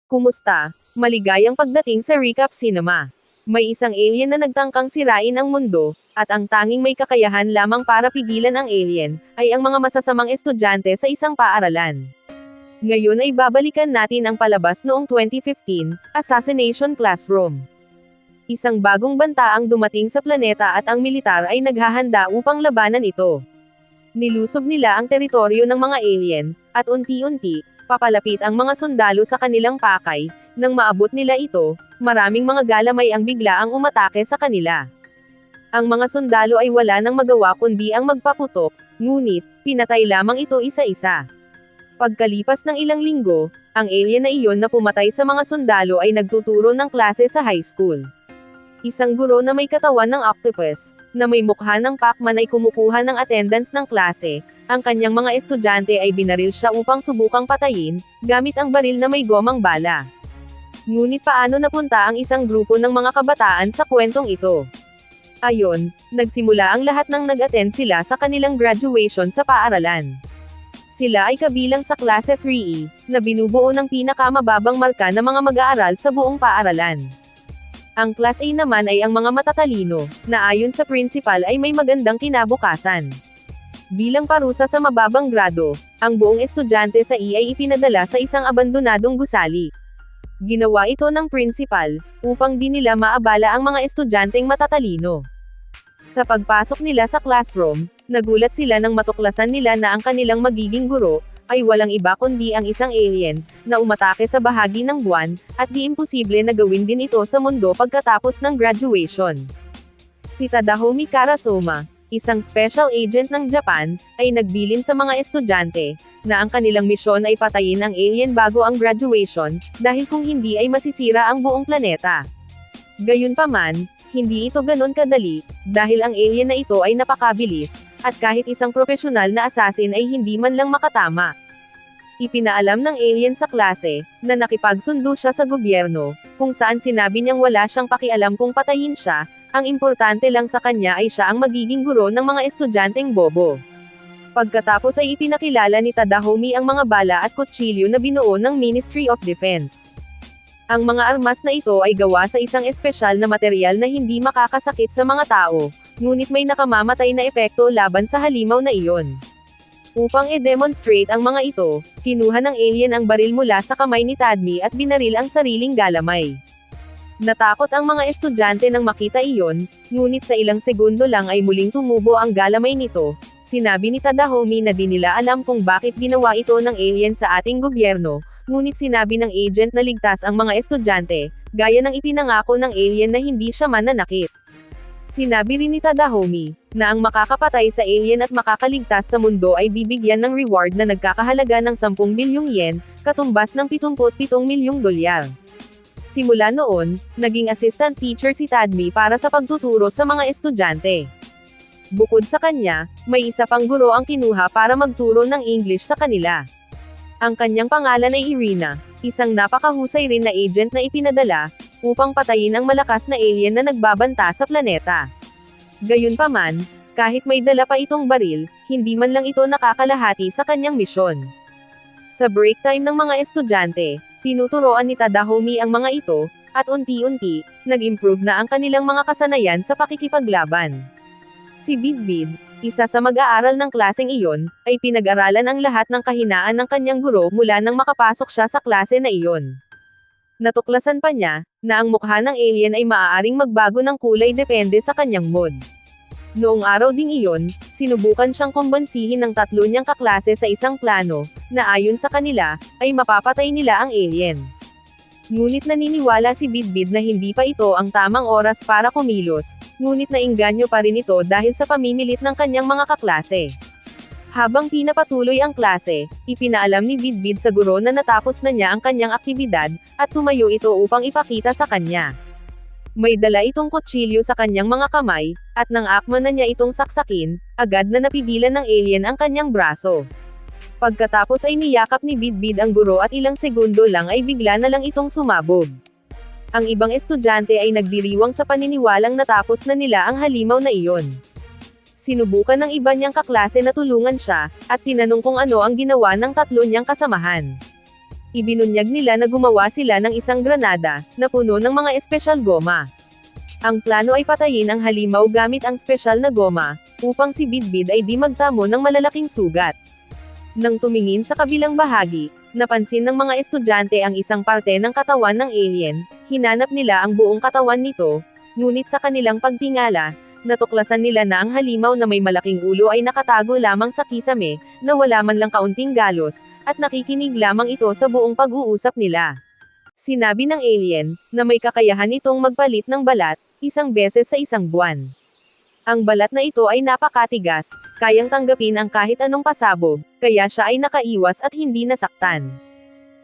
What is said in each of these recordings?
Kumusta? Maligayang pagdating sa Recap Cinema. May isang alien na nagtangkang sirain ang mundo, at ang tanging may kakayahan lamang para pigilan ang alien, ay ang mga masasamang estudyante sa isang paaralan. Ngayon ay babalikan natin ang palabas noong 2015, Assassination Classroom. Isang bagong banta ang dumating sa planeta at ang militar ay naghahanda upang labanan ito. Nilusob nila ang teritoryo ng mga alien, at unti-unti, papalapit ang mga sundalo sa kanilang pakay. Nang maabot nila ito, maraming mga galamay ang biglaang umatake sa kanila. Ang mga sundalo ay wala nang magawa kundi ang magpaputok, ngunit, pinatay lamang ito isa-isa. Pagkalipas ng ilang linggo, ang alien na iyon na pumatay sa mga sundalo ay nagtuturo ng klase sa high school. Isang guro na may katawan ng octopus, na may mukha ng Pac-Man ay kumukuha ng attendance ng klase. Ang kanyang mga estudyante ay binaril siya upang subukang patayin, gamit ang baril na may gomang bala. Ngunit paano napunta ang isang grupo ng mga kabataan sa kwentong ito? Ayon, nagsimula ang lahat nang nag-attend sila sa kanilang graduation sa paaralan. Sila ay kabilang sa klase 3E, na binubuo ng pinakamababang marka ng mga mag-aaral sa buong paaralan. Ang Class A naman ay ang mga matatalino, na ayon sa principal ay may magandang kinabukasan. Bilang parusa sa mababang grado, ang buong estudyante sa E ay ipinadala sa isang abandonadong gusali. Ginawa ito ng principal, upang di nila maabala ang mga estudyanteng matatalino. Sa pagpasok nila sa classroom, nagulat sila nang matuklasan nila na ang kanilang magiging guro, ay walang iba kundi ang isang alien, na umatake sa bahagi ng buwan, at di imposible na gawin din ito sa mundo pagkatapos ng graduation. Si Tadahomi Karasoma, isang special agent ng Japan, ay nagbilin sa mga estudyante, na ang kanilang misyon ay patayin ang alien bago ang graduation, dahil kung hindi ay masisira ang buong planeta. Gayunpaman, hindi ito ganon kadali, dahil ang alien na ito ay napakabilis, at kahit isang profesional na assassin ay hindi man lang makatama. Ipinaalam ng alien sa klase, na nakipagsundo siya sa gobyerno, kung saan sinabi niyang wala siyang pakialam kung patayin siya, ang importante lang sa kanya ay siya ang magiging guro ng mga estudyanteng bobo. Pagkatapos ay ipinakilala ni Tadahomi ang mga bala at kutsilyo na binuo ng Ministry of Defense. Ang mga armas na ito ay gawa sa isang espesyal na material na hindi makakasakit sa mga tao, ngunit may nakamamatay na epekto laban sa halimaw na iyon. Upang i-demonstrate ang mga ito, kinuha ng alien ang baril mula sa kamay ni Tadmi at binaril ang sariling galamay. Natakot ang mga estudyante nang makita iyon, ngunit sa ilang segundo lang ay muling tumubo ang galamay nito. Sinabi ni Tadahomi na di nila alam kung bakit ginawa ito ng alien sa ating gobyerno, ngunit sinabi ng agent na ligtas ang mga estudyante, gaya ng ipinangako ng alien na hindi siya mananakit. Sinabi rin ni Tadahomi, na ang makakapatay sa alien at makakaligtas sa mundo ay bibigyan ng reward na nagkakahalaga ng 10 bilyong yen, katumbas ng 77 milyong dolyar. Simula noon, naging assistant teacher si Tadmi para sa pagtuturo sa mga estudyante. Bukod sa kanya, may isa pang guro ang kinuha para magturo ng English sa kanila. Ang kanyang pangalan ay Irina, isang napakahusay rin na agent na ipinadala, upang patayin ang malakas na alien na nagbabanta sa planeta. Gayunpaman, kahit may dala pa itong baril, hindi man lang ito nakakalahati sa kanyang misyon. Sa break time ng mga estudyante, tinuturoan ni Tadahomi ang mga ito, at unti-unti, nag-improve na ang kanilang mga kasanayan sa pakikipaglaban. Si Bidbid, isa sa mag-aaral ng klaseng iyon, ay pinag-aralan ang lahat ng kahinaan ng kanyang guro mula nang makapasok siya sa klase na iyon. Natuklasan pa niya, na ang mukha ng alien ay maaaring magbago ng kulay depende sa kanyang mood. Noong araw ding iyon, sinubukan siyang kumbansihin ng 3 niyang kaklase sa isang plano, na ayon sa kanila, ay mapapatay nila ang alien. Ngunit naniniwala si Bidbid na hindi pa ito ang tamang oras para kumilos, ngunit nainganyo pa rin ito dahil sa pamimilit ng kanyang mga kaklase. Habang pinapatuloy ang klase, ipinaalam ni Bidbid sa guro na natapos na niya ang kanyang aktibidad, at tumayo ito upang ipakita sa kanya. May dala itong kutsilyo sa kanyang mga kamay, at nang akma na niya itong saksakin, agad na napigilan ng alien ang kanyang braso. Pagkatapos ay niyakap ni Bidbid ang guro at ilang segundo lang ay bigla na lang itong sumabog. Ang ibang estudyante ay nagdiriwang sa paniniwalang natapos na nila ang halimaw na iyon. Sinubukan ng iba niyang kaklase na tulungan siya, at tinanong kung ano ang ginawa ng 3 niyang kasamahan. Ibinunyag nila na gumawa sila ng isang granada, na puno ng mga espesyal goma. Ang plano ay patayin ang halimaw gamit ang espesyal na goma, upang si Bidbid ay di magtamo ng malalaking sugat. Nang tumingin sa kabilang bahagi, napansin ng mga estudyante ang isang parte ng katawan ng alien, hinanap nila ang buong katawan nito, ngunit sa kanilang pagtingala, natuklasan nila na ang halimaw na may malaking ulo ay nakatago lamang sa kisame, na wala man lang kaunting galos, at nakikinig lamang ito sa buong pag-uusap nila. Sinabi ng alien, na may kakayahan itong magpalit ng balat, isang beses sa isang buwan. Ang balat na ito ay napakatigas, kayang tanggapin ang kahit anong pasabog, kaya siya ay nakaiwas at hindi nasaktan.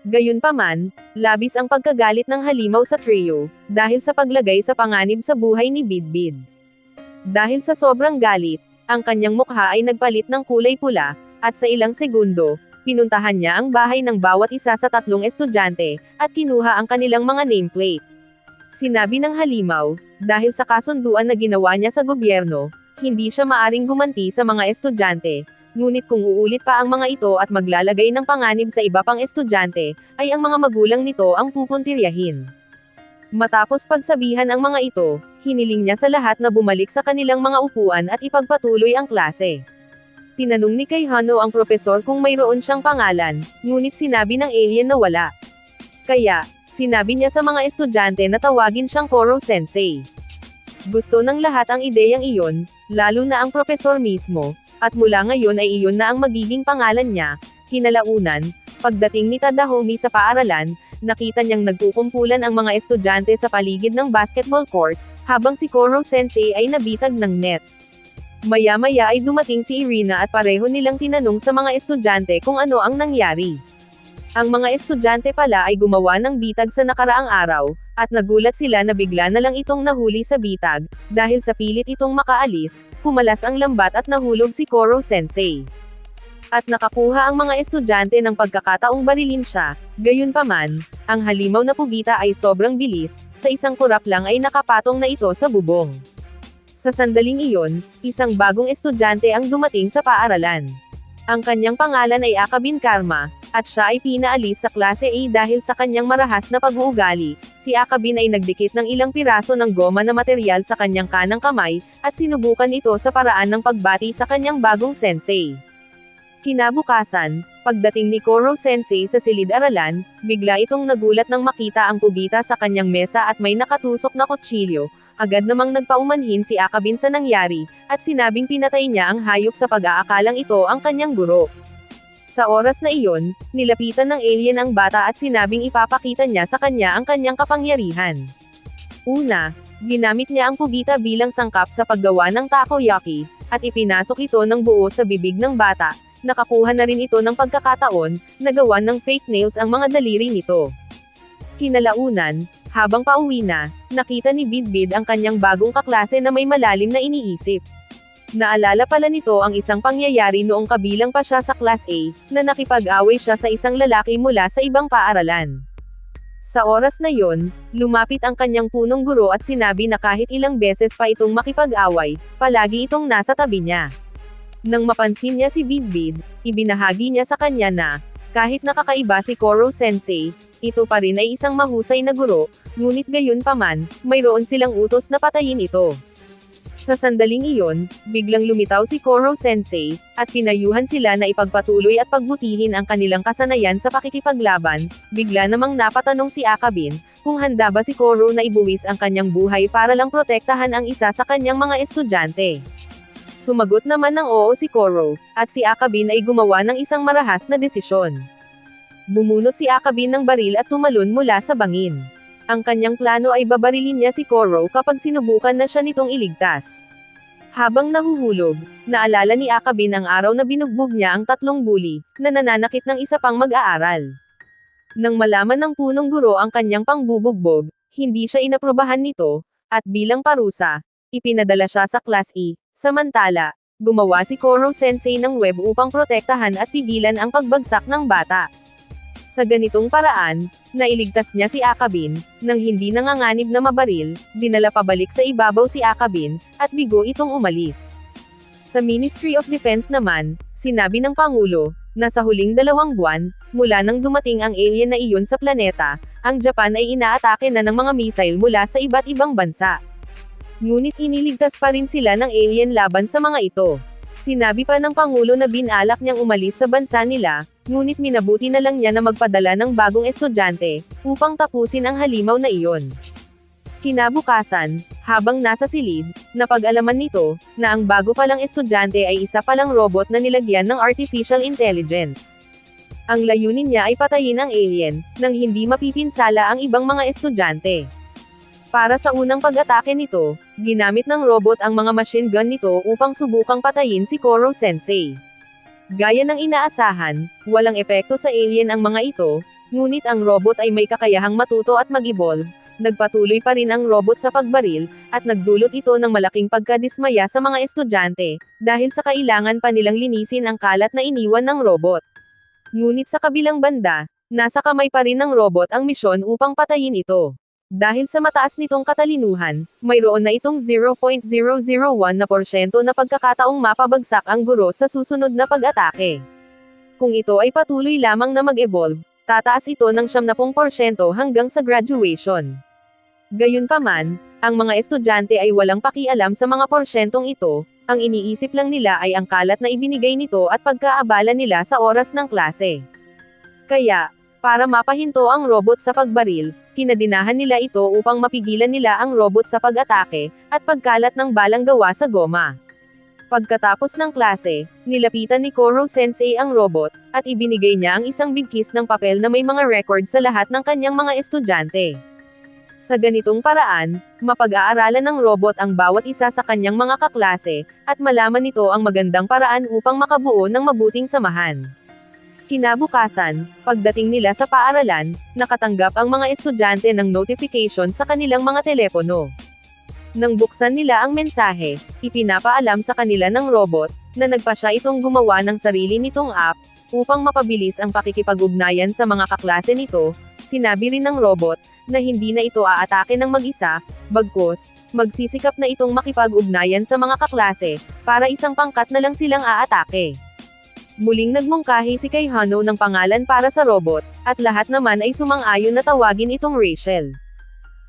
Gayunpaman, labis ang pagkagalit ng halimaw sa trio, dahil sa paglagay sa panganib sa buhay ni Bidbid. Dahil sa sobrang galit, ang kanyang mukha ay nagpalit ng kulay pula, at sa ilang segundo, pinuntahan niya ang bahay ng bawat isa sa 3 estudyante, at kinuha ang kanilang mga nameplate. Sinabi ng halimaw, dahil sa kasunduan na ginawa niya sa gobyerno, hindi siya maaring gumanti sa mga estudyante, ngunit kung uulit pa ang mga ito at maglalagay ng panganib sa iba pang estudyante, ay ang mga magulang nito ang pupuntiryahin. Matapos pagsabihan ang mga ito, hiniling niya sa lahat na bumalik sa kanilang mga upuan at ipagpatuloy ang klase. Tinanong ni Kay Hano ang propesor kung mayroon siyang pangalan, ngunit sinabi ng alien na wala. Kaya, sinabi niya sa mga estudyante na tawagin siyang Koro-sensei. Gusto ng lahat ang ideyang iyon, lalo na ang propesor mismo, at mula ngayon ay iyon na ang magiging pangalan niya. Kinalaunan, pagdating ni Tadahome sa paaralan, nakita niyang nagkukumpulan ang mga estudyante sa paligid ng basketball court, habang si Koro-sensei ay nabitag ng net. Maya-maya ay dumating si Irina at pareho nilang tinanong sa mga estudyante kung ano ang nangyari. Ang mga estudyante pala ay gumawa ng bitag sa nakaraang araw, at nagulat sila na bigla na lang itong nahuli sa bitag, dahil sa pilit itong makaalis, kumalas ang lambat at nahulog si Koro-sensei. At nakakuha ang mga estudyante ng pagkakataong barilin siya, gayunpaman, ang halimaw na pugita ay sobrang bilis, sa isang kurap lang ay nakapatong na ito sa bubong. Sa sandaling iyon, isang bagong estudyante ang dumating sa paaralan. Ang kanyang pangalan ay Akabin Karma, at siya ay pinaalis sa klase A dahil sa kanyang marahas na pag-uugali. Si Akabin ay nagdikit ng ilang piraso ng goma na material sa kanyang kanang kamay, at sinubukan ito sa paraan ng pagbati sa kanyang bagong sensei. Kinabukasan, pagdating ni Koro-sensei sa silid-aralan, bigla itong nagulat nang makita ang pugita sa kanyang mesa at may nakatusok na kutsilyo. Agad namang nagpaumanhin si Akabin sa nangyari, at sinabing pinatay niya ang hayop sa pag-aakalang ito ang kanyang guro. Sa oras na iyon, nilapitan ng alien ang bata at sinabing ipapakita niya sa kanya ang kanyang kapangyarihan. Una, ginamit niya ang pugita bilang sangkap sa paggawa ng takoyaki, at ipinasok ito ng buo sa bibig ng bata. Nakakuha na rin ito ng pagkakataon, nagawan ng fake nails ang mga daliri nito. Kinalaunan, habang pauwi na, nakita ni Bidbid ang kanyang bagong kaklase na may malalim na iniisip. Naalala pala nito ang isang pangyayari noong kabilang pa siya sa Class A, na nakipag-away siya sa isang lalaki mula sa ibang paaralan. Sa oras na yon, lumapit ang kanyang punong guro at sinabi na kahit ilang beses pa itong makipag-away, palagi itong nasa tabi niya. Nang mapansin niya si Bidbid, ibinahagi niya sa kanya na, kahit nakakaiba si Koro-sensei, ito pa rin ay isang mahusay na guro, ngunit gayunpaman, mayroon silang utos na patayin ito. Sa sandaling iyon, biglang lumitaw si Koro-sensei, at pinayuhan sila na ipagpatuloy at pagbutihin ang kanilang kasanayan sa pakikipaglaban. Bigla namang napatanong si Akabin, kung handa ba si Koro na ibuwis ang kanyang buhay para lang protektahan ang isa sa kanyang mga estudyante. Sumagot naman ng oo si Koro, at si Akabin ay gumawa ng isang marahas na desisyon. Bumunot si Akabin ng baril at tumalon mula sa bangin. Ang kanyang plano ay babarilin niya si Koro kapag sinubukan na siya nitong iligtas. Habang nahuhulog, naalala ni Akabin ang araw na binugbog niya ang 3 bully, na nananakit ng isa pang mag-aaral. Nang malaman ng punong guro ang kanyang pangbubugbog, hindi siya inaprobahan nito, at bilang parusa, ipinadala siya sa Class E. Samantala, gumawa si Koro-sensei ng web upang protektahan at pigilan ang pagbagsak ng bata. Sa ganitong paraan, nailigtas niya si Akabin, nang hindi nanganganib na mabaril, dinala pabalik sa ibabaw si Akabin, at bigo itong umalis. Sa Ministry of Defense naman, sinabi ng Pangulo, na sa huling 2 buwan, mula nang dumating ang alien na iyon sa planeta, ang Japan ay inaatake na ng mga missile mula sa iba't ibang bansa. Ngunit iniligtas pa rin sila ng alien laban sa mga ito. Sinabi pa ng Pangulo na binalak niyang umalis sa bansa nila, ngunit minabuti na lang niya na magpadala ng bagong estudyante, upang tapusin ang halimaw na iyon. Kinabukasan, habang nasa silid, napag-alaman nito, na ang bago palang estudyante ay isa palang robot na nilagyan ng artificial intelligence. Ang layunin niya ay patayin ang alien, nang hindi mapipinsala ang ibang mga estudyante. Para sa unang pag-atake nito, ginamit ng robot ang mga machine gun nito upang subukang patayin si Koro Sensei. Gaya ng inaasahan, walang epekto sa alien ang mga ito, ngunit ang robot ay may kakayahang matuto at mag-evolve. Nagpatuloy pa rin ang robot sa pagbaril, at nagdulot ito ng malaking pagkadismaya sa mga estudyante, dahil sa kailangan pa nilang linisin ang kalat na iniwan ng robot. Ngunit sa kabilang banda, nasa kamay pa rin ng robot ang misyon upang patayin ito. Dahil sa mataas nitong katalinuhan, mayroon na itong 0.001% na pagkakataong mapabagsak ang guro sa susunod na pag-atake. Kung ito ay patuloy lamang na mag-evolve, tataas ito ng 70% hanggang sa graduation. Gayunpaman, ang mga estudyante ay walang pakialam sa mga porsyentong ito, ang iniisip lang nila ay ang kalat na ibinigay nito at pagkaabala nila sa oras ng klase. Kaya, para mapahinto ang robot sa pagbaril, kinadinahan nila ito upang mapigilan nila ang robot sa pag-atake, at pagkalat ng balang gawa sa goma. Pagkatapos ng klase, nilapitan ni Koro Sensei ang robot, at ibinigay niya ang isang bigkis ng papel na may mga record sa lahat ng kanyang mga estudyante. Sa ganitong paraan, mapag-aaralan ng robot ang bawat isa sa kanyang mga kaklase, at malaman nito ang magandang paraan upang makabuo ng mabuting samahan. Kinabukasan, pagdating nila sa paaralan, nakatanggap ang mga estudyante ng notification sa kanilang mga telepono. Nang buksan nila ang mensahe, ipinapaalam sa kanila ng robot, na nagpa siya itong gumawa ng sarili nitong app, upang mapabilis ang pakikipag-ugnayan sa mga kaklase nito. Sinabi rin ng robot, na hindi na ito aatake ng mag-isa, bagkus, magsisikap na itong makipag-ugnayan sa mga kaklase, para isang pangkat na lang silang aatake. Muling nagmungkahi si Kay Hano ng pangalan para sa robot, at lahat naman ay sumang-ayon na tawagin itong Rachel.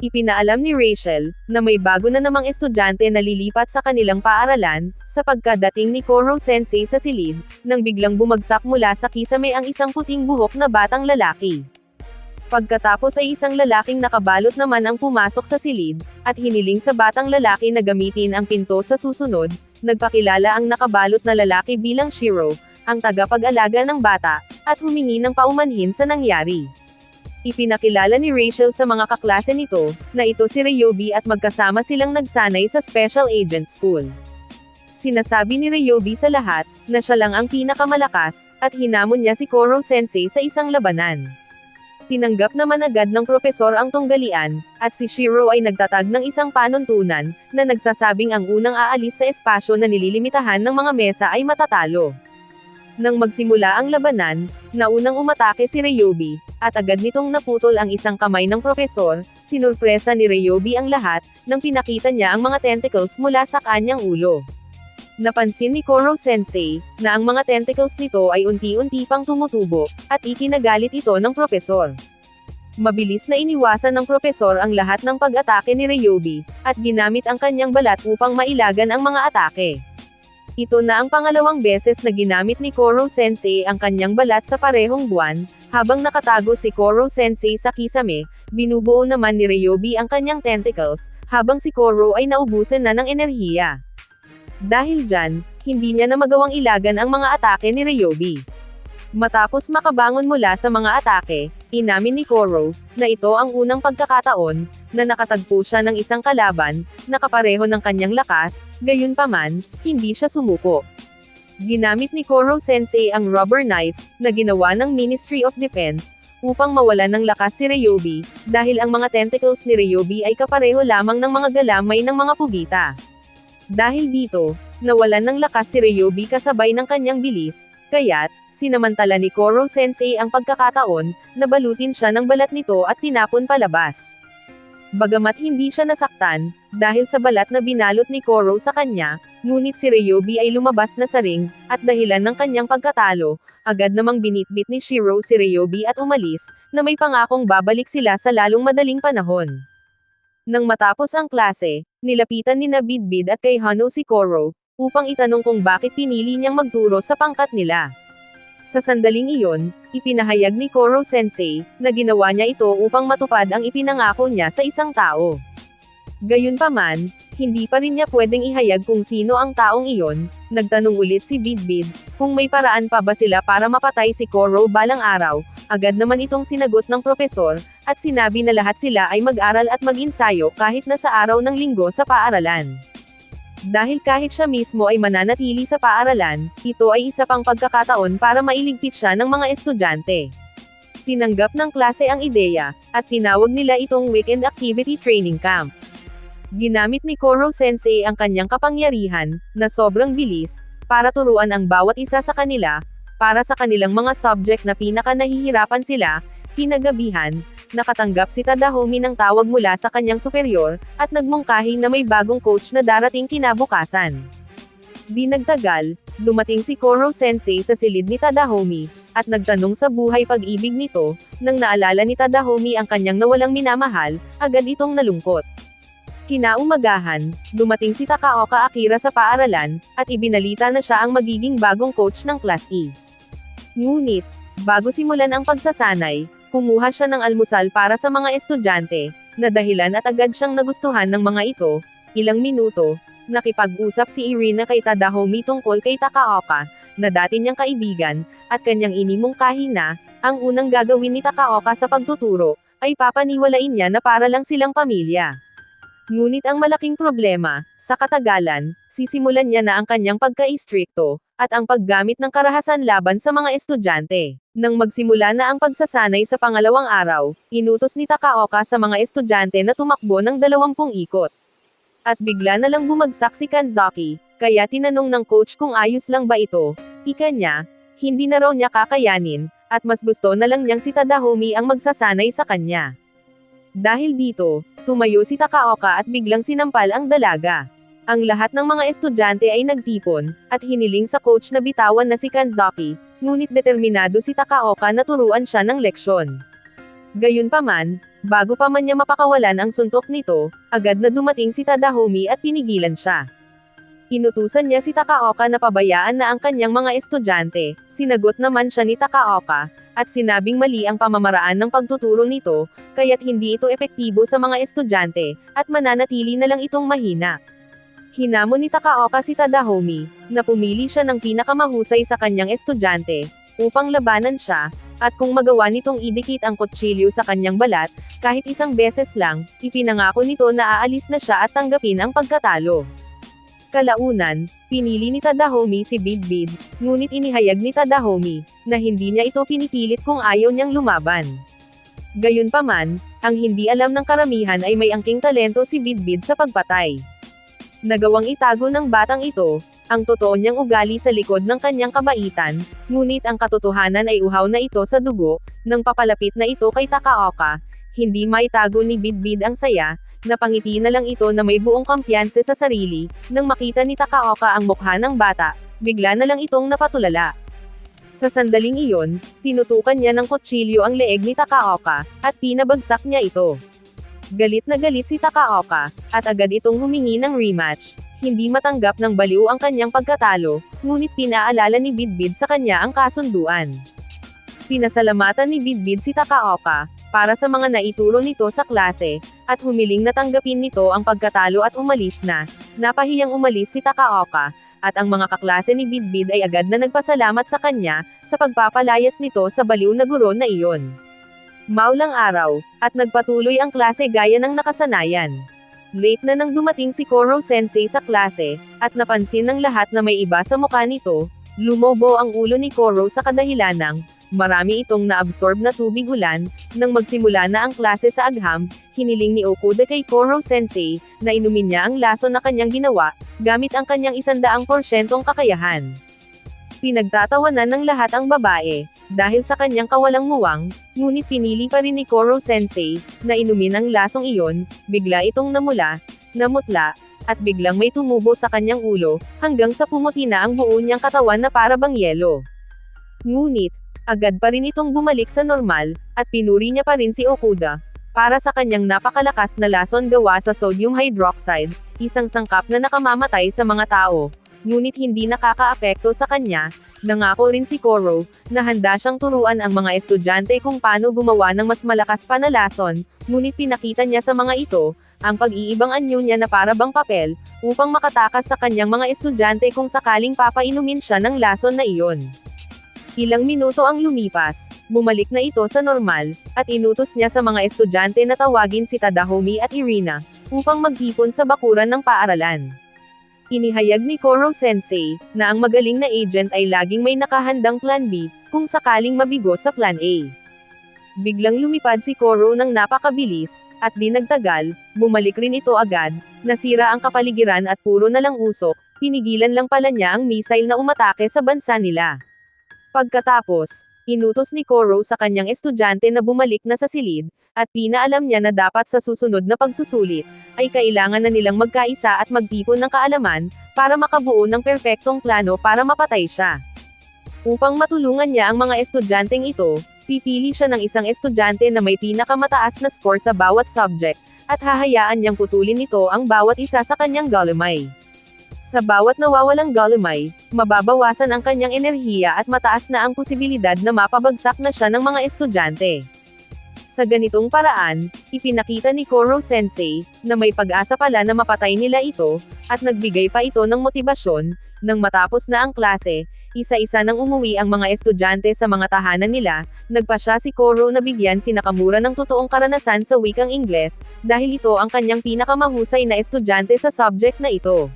Ipinaalam ni Rachel, na may bago na namang estudyante na lilipat sa kanilang paaralan, sa pagkadating ni Koro Sensei sa silid, nang biglang bumagsak mula sa kisame ang isang puting buhok na batang lalaki. Pagkatapos ay isang lalaking nakabalot naman ang pumasok sa silid, at hiniling sa batang lalaki na gamitin ang pinto sa susunod, nagpakilala ang nakabalot na lalaki bilang Shiro, ang tagapag-alaga ng bata, at humingi ng paumanhin sa nangyari. Ipinakilala ni Rachel sa mga kaklase nito, na ito si Ryobi at magkasama silang nagsanay sa Special Agent School. Sinasabi ni Ryobi sa lahat, na siya lang ang pinakamalakas, at hinamon niya si Koro Sensei sa isang labanan. Tinanggap naman agad ng propesor ang tunggalian, at si Shiro ay nagtatag ng isang panuntunan, na nagsasabing ang unang aalis sa espasyo na nililimitahan ng mga mesa ay matatalo. Nang magsimula ang labanan, naunang umatake si Ryobi, at agad nitong naputol ang isang kamay ng propesor. Sinurpresa ni Ryobi ang lahat, nang pinakita niya ang mga tentacles mula sa kanyang ulo. Napansin ni Koro Sensei, na ang mga tentacles nito ay unti-unti pang tumutubo, at ikinagalit ito ng propesor. Mabilis na iniwasan ng propesor ang lahat ng pag-atake ni Ryobi, at ginamit ang kanyang balat upang mailagan ang mga atake. Ito na ang pangalawang beses na ginamit ni Koro Sensei ang kanyang balat sa parehong buwan. Habang nakatago si Koro Sensei sa kisame, binubuo naman ni Ryobi ang kanyang tentacles, habang si Koro ay naubusan na ng enerhiya. Dahil dyan, hindi niya na magawang ilagan ang mga atake ni Ryobi. Matapos makabangon mula sa mga atake, inamin ni Koro, na ito ang unang pagkakataon, na nakatagpo siya ng isang kalaban, na kapareho ng kanyang lakas. Gayunpaman, hindi siya sumuko. Ginamit ni Koro Sensei ang rubber knife, na ginawa ng Ministry of Defense, upang mawalan ng lakas si Ryobi, dahil ang mga tentacles ni Ryobi ay kapareho lamang ng mga galamay ng mga pugita. Dahil dito, nawalan ng lakas si Ryobi kasabay ng kanyang bilis, kaya't, sinamantala ni Koro Sensei ang pagkakataon, na balutin siya ng balat nito at tinapon palabas. Bagamat hindi siya nasaktan, Dahil sa balat na binalot ni Koro sa kanya, ngunit si Ryobi ay lumabas na sa ring, at dahilan ng kanyang pagkatalo, agad namang binitbit ni Shiro si Ryobi at umalis, na may pangakong babalik sila sa lalong madaling panahon. Nang matapos ang klase, nilapitan ni Bidbid at kay Hano si Koro, upang itanong kung bakit pinili niyang magturo sa pangkat nila. Sa sandaling iyon, ipinahayag ni Koro Sensei, na ginawa niya ito upang matupad ang ipinangako niya sa isang tao. Gayunpaman, hindi pa rin niya pwedeng ihayag kung sino ang taong iyon. Nagtanong ulit si Bidbid, kung may paraan pa ba sila para mapatay si Koro balang araw. Agad naman itong sinagot ng propesor, at sinabi na lahat sila ay mag-aral at mag-insayo kahit na sa araw ng linggo sa paaralan. Dahil kahit siya mismo ay mananatili sa paaralan, ito ay isa pang pagkakataon para mailigpit siya ng mga estudyante. Tinanggap ng klase ang ideya, at tinawag nila itong Weekend Activity Training Camp. Ginamit ni Koro Sensei ang kanyang kapangyarihan, na sobrang bilis, para turuan ang bawat isa sa kanila, para sa kanilang mga subject na pinaka-nahihirapan sila. Kinagabihan, nakatanggap si Tadahomi ng tawag mula sa kanyang superior, at nagmungkahi na may bagong coach na darating kinabukasan. Di nagtagal, dumating si Koro Sensei sa silid ni Tadahomi, at nagtanong sa buhay pag-ibig nito. Nang naalala ni Tadahomi ang kanyang nawalang minamahal, agad itong nalungkot. Kinaumagahan, dumating si Takaoka Akira sa paaralan, at ibinalita na siya ang magiging bagong coach ng Class E. Ngunit, bago simulan ang pagsasanay, kumuha siya ng almusal para sa mga estudyante, na dahilan at agad siyang nagustuhan ng mga ito. Ilang minuto, nakipag-usap si Irina kay Tadahomi tungkol kay Takaoka, na dati niyang kaibigan, at kanyang inimungkahi na, ang unang gagawin ni Takaoka sa pagtuturo, ay papaniwalain niya na para lang silang pamilya. Ngunit ang malaking problema, sa katagalan, sisimulan niya na ang kanyang pagka-istrikto, at ang paggamit ng karahasan laban sa mga estudyante. Nang magsimula na ang pagsasanay sa pangalawang araw, inutos ni Takaoka sa mga estudyante na tumakbo ng 20 ikot. At bigla na lang bumagsak si Kanzaki, kaya tinanong ng coach kung ayos lang ba ito. Ika niya, hindi na raw niya kakayanin, at mas gusto na lang niyang si Tadahomi ang magsasanay sa kanya. Dahil dito, tumayo si Takaoka at biglang sinampal ang dalaga. Ang lahat ng mga estudyante ay nagtipon, at hiniling sa coach na bitawan na si Kanzaki, ngunit determinado si Takaoka na turuan siya ng leksyon. Gayunpaman, bago pa man niya mapakawalan ang suntok nito, agad na dumating si Tadahomi at pinigilan siya. Inutusan niya si Takaoka na pabayaan na ang kanyang mga estudyante. Sinagot naman siya ni Takaoka, at sinabing mali ang pamamaraan ng pagtuturo nito, kaya't hindi ito epektibo sa mga estudyante, at mananatili na lang itong mahina. Hinamon ni Takaoka si Tadahomi, na pumili siya ng pinakamahusay sa kanyang estudyante, upang labanan siya, at kung magawa nitong idikit ang kutsilyo sa kanyang balat, kahit isang beses lang, ipinangako nito na aalis na siya at tanggapin ang pagkatalo. Kalaunan, pinili ni Tadahomi si Bidbid, ngunit inihayag ni Tadahomi, na hindi niya ito pinipilit kung ayaw niyang lumaban. Gayunpaman, ang hindi alam ng karamihan ay may angking talento si Bidbid sa pagpatay. Nagawang itago ng batang ito, ang totoo niyang ugali sa likod ng kanyang kabaitan, ngunit ang katotohanan ay uhaw na ito sa dugo. Nang papalapit na ito kay Takaoka, hindi maitago ni Bidbid ang saya, napangiti na lang ito na may buong kampiyansa sa sarili. Nang makita ni Takaoka ang mukha ng bata, bigla na lang itong napatulala. Sa sandaling iyon, tinutukan niya ng kutsilyo ang leeg ni Takaoka, at pinabagsak niya ito. Galit na galit si Takaoka, at agad itong humingi ng rematch. Hindi matanggap ng baliw ang kanyang pagkatalo, ngunit pinaalala ni Bidbid sa kanya ang kasunduan. Pinasalamatan ni Bidbid si Takaoka, para sa mga naituro nito sa klase, at humiling na tanggapin nito ang pagkatalo at umalis na. Napahiyang umalis si Takaoka, at ang mga kaklase ni Bidbid ay agad na nagpasalamat sa kanya, sa pagpapalayas nito sa baliw na guro na iyon. Maulang araw, at nagpatuloy ang klase gaya ng nakasanayan. Late na nang dumating si Koro Sensei sa klase, at napansin ng lahat na may iba sa mukha nito. Lumobo ang ulo ni Koro sa kadahilanang, marami itong naabsorb na tubig ulan. Nang magsimula na ang klase sa agham, hiniling ni Okuda kay Koro Sensei, na inumin niya ang lason na kanyang ginawa, gamit ang kanyang 100% kakayahan. Pinagtatawanan ng lahat ang babae, dahil sa kanyang kawalang muwang, ngunit pinili pa rin ni Koro Sensei, na inumin ang lasong iyon. Bigla itong namula, namutla, at biglang may tumubo sa kanyang ulo, hanggang sa pumuti na ang buo niyang katawan na para bang yelo. Ngunit, agad pa rin itong bumalik sa normal, at pinuri niya pa rin si Okuda, para sa kanyang napakalakas na lason gawa sa sodium hydroxide, isang sangkap na nakamamatay sa mga tao, ngunit hindi nakakaapekto sa kanya. Nangako rin si Koro, na handa siyang turuan ang mga estudyante kung paano gumawa ng mas malakas pa na lason, ngunit pinakita niya sa mga ito, ang pag-iibang anyo niya na para bang papel, upang makatakas sa kanyang mga estudyante kung sakaling papainumin siya ng lason na iyon. Ilang minuto ang lumipas, bumalik na ito sa normal, at inutos niya sa mga estudyante na tawagin si Tadahomi at Irina, upang magtipon sa bakuran ng paaralan. Inihayag ni Koro Sensei, na ang magaling na agent ay laging may nakahandang plan B, kung sakaling mabigo sa plan A. Biglang lumipad si Koro ng napakabilis, at di nagtagal, bumalik rin ito agad, nasira ang kapaligiran at puro na lang usok, pinigilan lang pala niya ang missile na umatake sa bansa nila. Pagkatapos, inutos ni Koro sa kanyang estudyante na bumalik na sa silid, at pinaalam niya na dapat sa susunod na pagsusulit, ay kailangan na nilang magkaisa at magtipon ng kaalaman, para makabuo ng perpektong plano para mapatay siya. Upang matulungan niya ang mga estudyanteng ito, pipili siya ng isang estudyante na may pinakamataas na score sa bawat subject, at hahayaan niyang putulin nito ang bawat isa sa kanyang galamay. Sa bawat nawawalang galamay, mababawasan ang kanyang enerhiya at mataas na ang posibilidad na mapabagsak na siya ng mga estudyante. Sa ganitong paraan, ipinakita ni Koro Sensei, na may pag-asa pala na mapatay nila ito, at nagbigay pa ito ng motibasyon. Nang matapos na ang klase, isa-isa nang umuwi ang mga estudyante sa mga tahanan nila, nagpasya si Koro na bigyan si Nakamura ng totoong karanasan sa wikang Ingles, dahil ito ang kanyang pinakamahusay na estudyante sa subject na ito.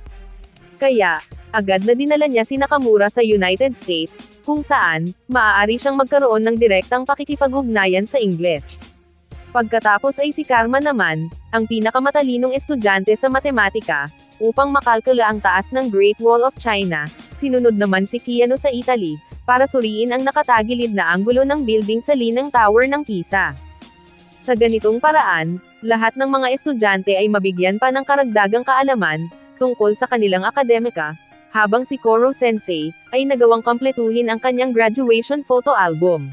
Kaya, agad na dinala niya si Nakamura sa United States, kung saan, maaari siyang magkaroon ng direktang pakikipag-ugnayan sa Ingles. Pagkatapos ay si Karma naman, ang pinakamatalinong estudyante sa matematika, upang makalkula ang taas ng Great Wall of China. Sinunod naman si Keanu sa Italy, para suriin ang nakatagilid na anggulo ng building sa Leaning Tower ng Pisa. Sa ganitong paraan, lahat ng mga estudyante ay mabigyan pa ng karagdagang kaalaman, tungkol sa kanilang akademika, habang si Koro Sensei, ay nagawang kompletuhin ang kanyang graduation photo album.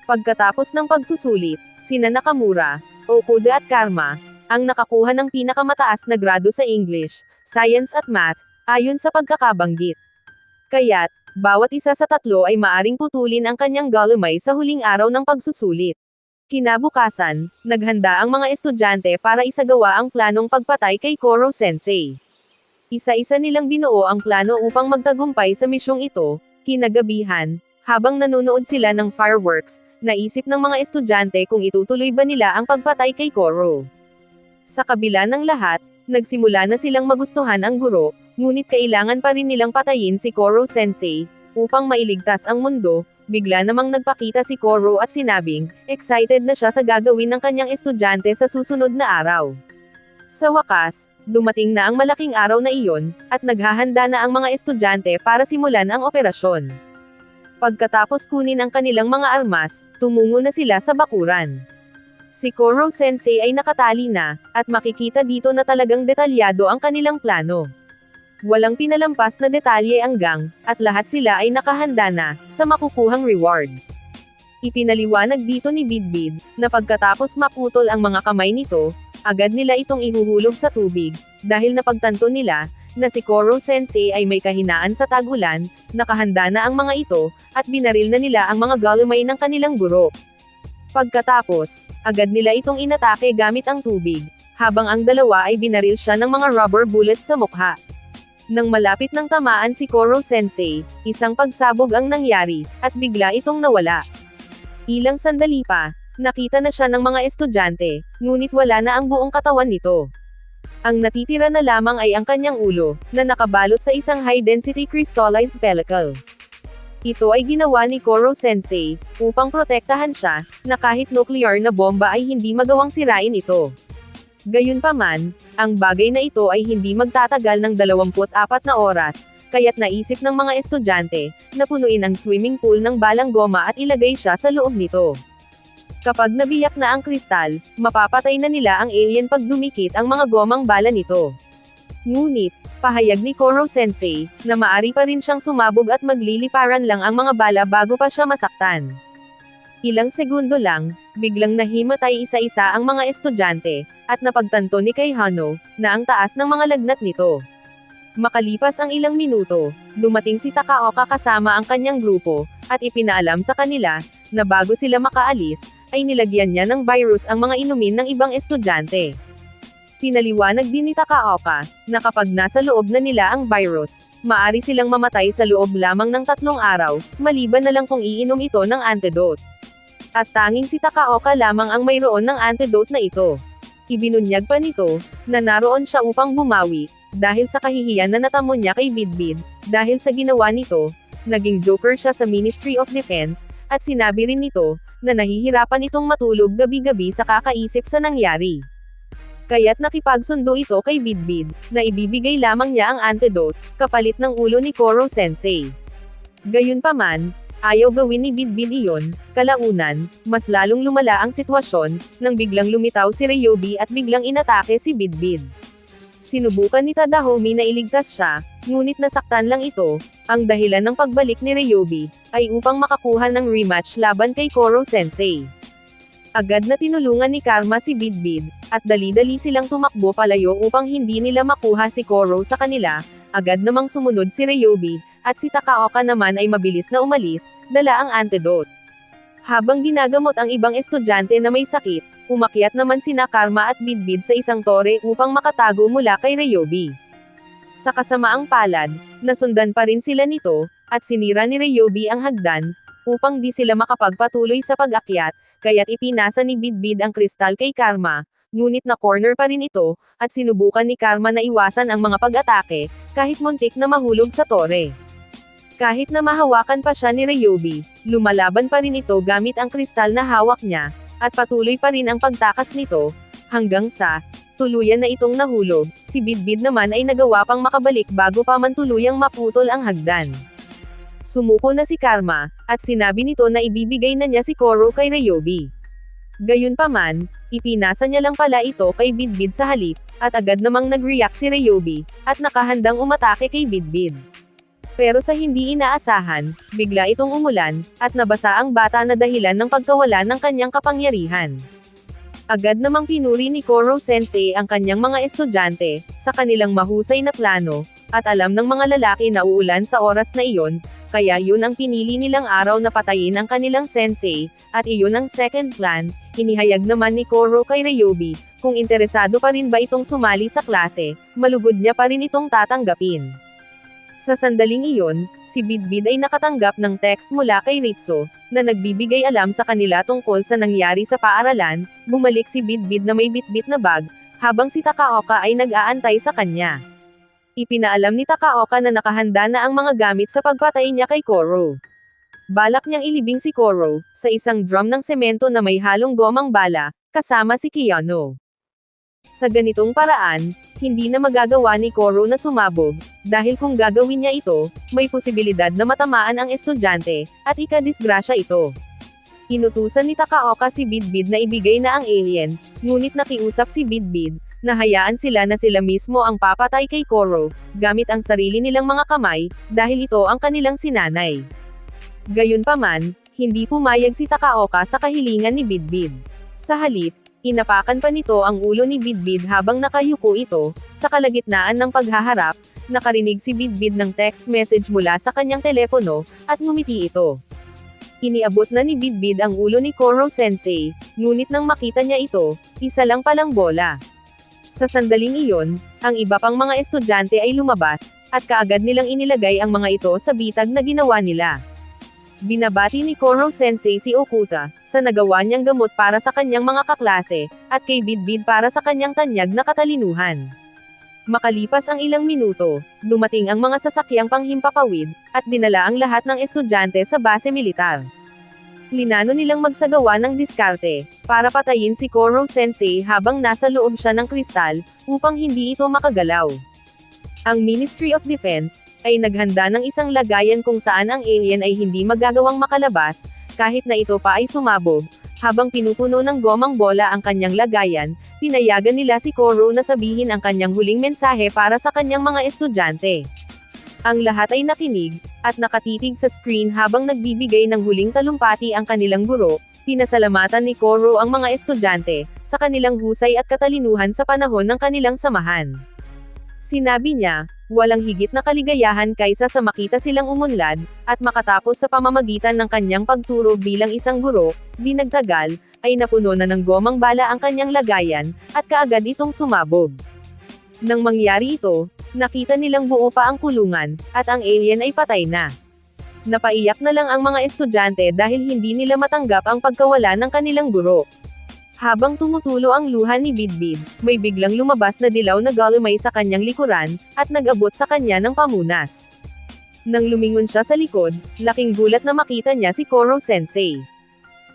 Pagkatapos ng pagsusulit, sina Nakamura, Okuda at Karma, ang nakakuha ng pinakamataas na grado sa English, Science at Math, ayon sa pagkakabanggit. Kaya't, bawat isa sa tatlo ay maaring putulin ang kanyang galamay sa huling araw ng pagsusulit. Kinabukasan, naghanda ang mga estudyante para isagawa ang planong pagpatay kay Koro Sensei. Isa-isa nilang binuo ang plano upang magtagumpay sa misyong ito. Kinagabihan, habang nanonood sila ng fireworks, naisip ng mga estudyante kung itutuloy ba nila ang pagpatay kay Koro. Sa kabila ng lahat, nagsimula na silang magustuhan ang guro, ngunit kailangan pa rin nilang patayin si Koro Sensei, upang mailigtas ang mundo. Bigla namang nagpakita si Koro at sinabing, excited na siya sa gagawin ng kanyang estudyante sa susunod na araw. Sa wakas, dumating na ang malaking araw na iyon, at naghahanda na ang mga estudyante para simulan ang operasyon. Pagkatapos kunin ang kanilang mga armas, tumungo na sila sa bakuran. Si Koro Sensei ay nakatali na, at makikita dito na talagang detalyado ang kanilang plano. Walang pinalampas na detalye ang gang, at lahat sila ay nakahanda na, sa makukuhang reward. Ipinaliwanag dito ni Bidbid, na pagkatapos maputol ang mga kamay nito, agad nila itong ihuhulog sa tubig, dahil napagtanto nila, na si Koro Sensei ay may kahinaan sa tagulan, nakahanda na ang mga ito, at binaril na nila ang mga galamay ng kanilang guro. Pagkatapos, agad nila itong inatake gamit ang tubig, habang ang dalawa ay binaril siya ng mga rubber bullets sa mukha. Nang malapit ng tamaan si Koro Sensei, isang pagsabog ang nangyari, at bigla itong nawala. Ilang sandali pa, nakita na siya ng mga estudyante, ngunit wala na ang buong katawan nito. Ang natitira na lamang ay ang kanyang ulo, na nakabalot sa isang high-density crystallized pellicle. Ito ay ginawa ni Koro Sensei, upang protektahan siya, na kahit nuclear na bomba ay hindi magawang sirain ito. Gayunpaman, ang bagay na ito ay hindi magtatagal ng 24 na oras, kaya't naisip ng mga estudyante, na punuin ang swimming pool ng balang goma at ilagay siya sa loob nito. Kapag nabiyak na ang kristal, mapapatay na nila ang alien pag dumikit ang mga gomang bala nito. Ngunit, pahayag ni Koro Sensei, na maari pa rin siyang sumabog at magliliparan lang ang mga bala bago pa siya masaktan. Ilang segundo lang, biglang nahimatay isa-isa ang mga estudyante, at napagtanto ni Kay Hano, na ang taas ng mga lagnat nito. Makalipas ang ilang minuto, dumating si Takaoka kasama ang kanyang grupo, at ipinaalam sa kanila, na bago sila makaalis, ay nilagyan niya ng virus ang mga inumin ng ibang estudyante. Pinaliwanag din ni Takaoka, na kapag nasa loob na nila ang virus, maari silang mamatay sa loob lamang ng 3 araw, maliban na lang kung iinom ito ng antidote. At tanging si Takaoka lamang ang mayroon ng antidote na ito. Ibinunyag pa nito, na naroon siya upang bumawi, dahil sa kahihiyan na natamo niya kay Bidbid, dahil sa ginawa nito, naging joker siya sa Ministry of Defense, at sinabi rin nito, na nahihirapan itong matulog gabi-gabi sa kakaisip sa nangyari. Kaya't nakipagsundo ito kay Bidbid, na ibibigay lamang niya ang antidote, kapalit ng ulo ni Koro Sensei. Gayunpaman, ayaw gawin ni Bidbid iyon. Kalaunan, mas lalong lumala ang sitwasyon, nang biglang lumitaw si Ryobi at biglang inatake si Bidbid. Sinubukan ni Tadahome na iligtas siya, ngunit nasaktan lang ito. Ang dahilan ng pagbalik ni Ryobi, ay upang makakuha ng rematch laban kay Koro Sensei. Agad na tinulungan ni Karma si Bidbid, at dali-dali silang tumakbo palayo upang hindi nila makuha si Koro sa kanila. Agad namang sumunod si Ryobi, at si Takaoka naman ay mabilis na umalis, dala ang antidote. Habang ginagamot ang ibang estudyante na may sakit, umakyat naman sina Karma at Bidbid sa isang tore upang makatago mula kay Ryobi. Sa kasamaang palad, nasundan pa rin sila nito, at sinira ni Ryobi ang hagdan, upang di sila makapagpatuloy sa pag-akyat, kaya't ipinasa ni Bidbid ang kristal kay Karma, ngunit na-corner pa rin ito, at sinubukan ni Karma na iwasan ang mga pag-atake, kahit muntik na mahulog sa tore. Kahit na mahawakan pa siya ni Ryobi, lumalaban pa rin ito gamit ang kristal na hawak niya, at patuloy pa rin ang pagtakas nito, hanggang sa, tuluyan na itong nahulog. Si Bidbid naman ay nagawa pang makabalik bago pa man tuluyang maputol ang hagdan. Sumuko na si Karma, at sinabi nito na ibibigay na niya si Koro kay Ryobi. Gayunpaman, ipinasa niya lang pala ito kay Bidbid sa halip, at agad namang nag-react si Ryobi, at nakahandang umatake kay Bidbid. Pero sa hindi inaasahan, bigla itong umulan, at nabasa ang bata na dahilan ng pagkawala ng kanyang kapangyarihan. Agad namang pinuri ni Koro Sensei ang kanyang mga estudyante, sa kanilang mahusay na plano, at alam ng mga lalaki na uulan sa oras na iyon, kaya yun ang pinili nilang araw na patayin ang kanilang sensei, at iyon ang second plan. Inihayag naman ni Koro kay Ryobi, kung interesado pa rin ba itong sumali sa klase, malugod niya pa rin itong tatanggapin. Sa sandaling iyon, si Bidbid ay nakatanggap ng text mula kay Ritsu, na nagbibigay alam sa kanila tungkol sa nangyari sa paaralan. Bumalik si Bidbid na may bitbit na bag, habang si Takaoka ay nag-aantay sa kanya. Ipinaalam ni Takaoka na nakahanda na ang mga gamit sa pagpatay niya kay Koro. Balak niyang ilibing si Koro, sa isang drum ng semento na may halong gomang bala, kasama si Kiyano. Sa ganitong paraan, hindi na magagawa ni Koro na sumabog, dahil kung gagawin niya ito, may posibilidad na matamaan ang estudyante, at ikadisgrasya ito. Inutusan ni Takaoka si Bidbid na ibigay na ang alien, ngunit nakiusap si Bidbid, na hayaan sila na sila mismo ang papatay kay Koro, gamit ang sarili nilang mga kamay, dahil ito ang kanilang sinanay. Gayunpaman, hindi pumayag si Takaoka sa kahilingan ni Bidbid. Sa halip, inapakan pa nito ang ulo ni Bidbid habang nakayuko ito, sa kalagitnaan ng paghaharap. Nakarinig si Bidbid ng text message mula sa kanyang telepono, at ngumiti ito. Iniabot na ni Bidbid ang ulo ni Koro Sensei, ngunit nang makita niya ito, isa lang palang bola. Sa sandaling iyon, ang iba pang mga estudyante ay lumabas, at kaagad nilang inilagay ang mga ito sa bitag na ginawa nila. Binabati ni Koro Sensei si Okuta, sa nagawa niyang gamot para sa kanyang mga kaklase, at kay Bidbid para sa kanyang tanyag na katalinuhan. Makalipas ang ilang minuto, dumating ang mga sasakyang panghimpapawid, at dinala ang lahat ng estudyante sa base militar. Linano nilang magsagawa ng diskarte, para patayin si Koro Sensei habang nasa loob siya ng kristal, upang hindi ito makagalaw. Ang Ministry of Defense ay naghanda ng isang lagayan kung saan ang alien ay hindi magagawang makalabas, kahit na ito pa ay sumabog, Habang pinupuno ng gomang bola ang kanyang lagayan, pinayagan nila si Koro na sabihin ang kanyang huling mensahe para sa kanyang mga estudyante. Ang lahat ay nakinig, at nakatitig sa screen habang nagbibigay ng huling talumpati ang kanilang guro. Pinasalamatan ni Koro ang mga estudyante, sa kanilang husay at katalinuhan sa panahon ng kanilang samahan. Sinabi niya, walang higit na kaligayahan kaysa sa makita silang umunlad, at makatapos sa pamamagitan ng kanyang pagturo bilang isang guro. Di nagtagal, ay napuno na ng gomang bala ang kanyang lagayan, at kaagad itong sumabog. Nang mangyari ito, nakita nilang buo pa ang kulungan, at ang alien ay patay na. Napaiyak na lang ang mga estudyante dahil hindi nila matanggap ang pagkawala ng kanilang guro. Habang tumutulo ang luha ni Bidbid, may biglang lumabas na dilaw na galumay sa kanyang likuran, at nag-abot sa kanya ng pamunas. Nang lumingon siya sa likod, laking gulat na makita niya si Koro Sensei.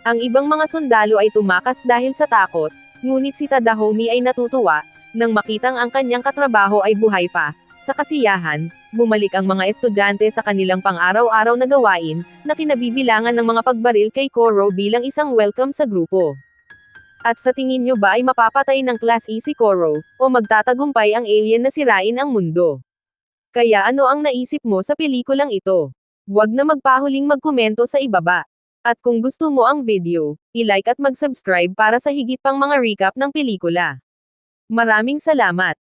Ang ibang mga sundalo ay tumakas dahil sa takot, ngunit si Tadahome ay natutuwa, nang makitang ang kanyang katrabaho ay buhay pa. Sa kasiyahan, bumalik ang mga estudyante sa kanilang pang-araw-araw na gawain, na kinabibilangan ng mga pagbaril kay Koro bilang isang welcome sa grupo. At sa tingin nyo ba ay mapapatay ng Class E si Koro, o magtatagumpay ang alien na sirain ang mundo? Kaya ano ang naisip mo sa pelikulang ito? Huwag na magpahuling magkomento sa ibaba. At kung gusto mo ang video, i-like at mag-subscribe para sa higit pang mga recap ng pelikula. Maraming salamat!